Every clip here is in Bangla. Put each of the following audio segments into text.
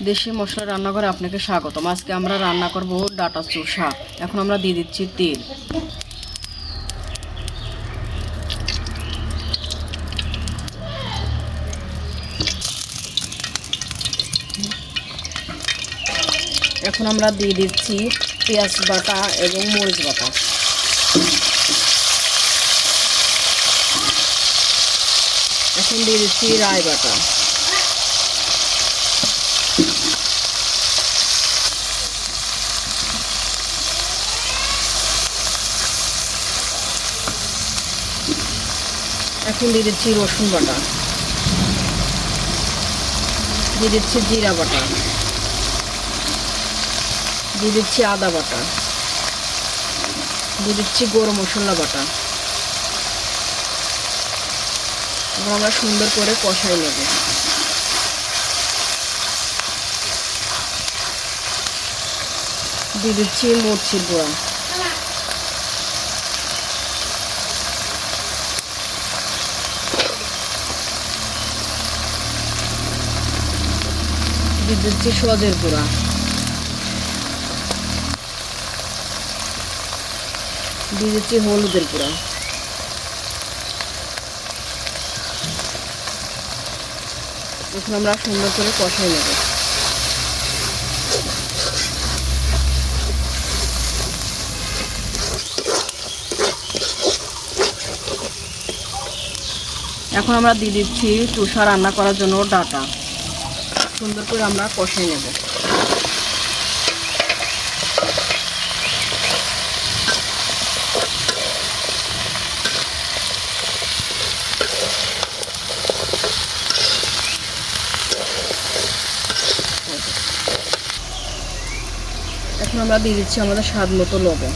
দেশি মশলা রান্নাঘরে আপনাকে স্বাগতম। আজকে আমরা রান্না করব ডাটা চোষা। এখন আমরা দিয়ে দিচ্ছি তেল। এখন আমরা দিয়ে দিচ্ছি পেঁয়াজ বাটা এবং মরিচ বাটা। এখন দিয়ে দিচ্ছি রাই বাটা। এখন দিয়ে দিচ্ছি রসুন বাটা, দিয়ে দিচ্ছি জিরা বাটা, দিয়ে দিচ্ছি আদা বাটা, দিয়ে দিচ্ছি গরম মশলা বাটা। এবার আমরা সুন্দর করে কষাই নেব। দিয়ে দিচ্ছি মরিচের গুঁড়া, দিয়ে দিচ্ছি সজের গুঁড়া, দিয়ে দিচ্ছি হলুদের গুঁড়া। এখন আমরা সুন্দর করে কষাই নেব। এখন আমরা দিয়ে দিচ্ছি চোষা রান্না করার জন্য ডাটা। সুন্দর করে আমরা কষাই নেব। এখন আমরা দিয়ে দিচ্ছি আমাদের স্বাদ মতো লবণ।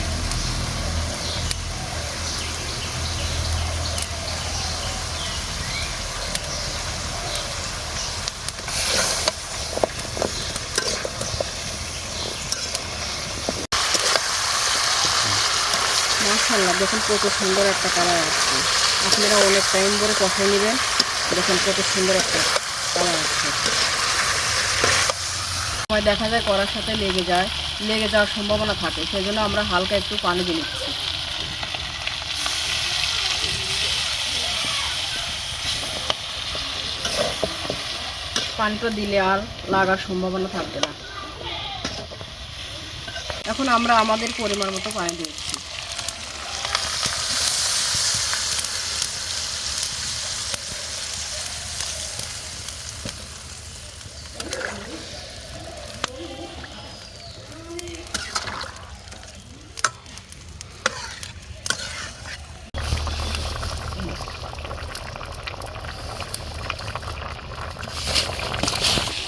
মাশাআল্লাহ, দেখুন কত সুন্দর একটা কালার আসছে। আপনারা অনেক টাইম ধরে কষাই নেবেন। দেখুন কত সুন্দর একটা কালার আসছে। সময় দেখা যায় কড়ার সাথে লেগে যাওয়ার সম্ভাবনা থাকে, সেই জন্য আমরা হালকা একটু পানি দিয়ে নিচ্ছি। পানিটা দিলে আর লাগার সম্ভাবনা থাকবে না। এখন আমরা আমাদের পরিমাণ মতো পানি দিচ্ছি।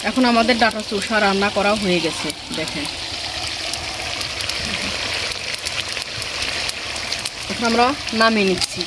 এখন আমাদের ডাটা চোষা রান্না করা হয়ে গেছে। দেখেন, এখন আমরা নামিয়ে নিচ্ছি।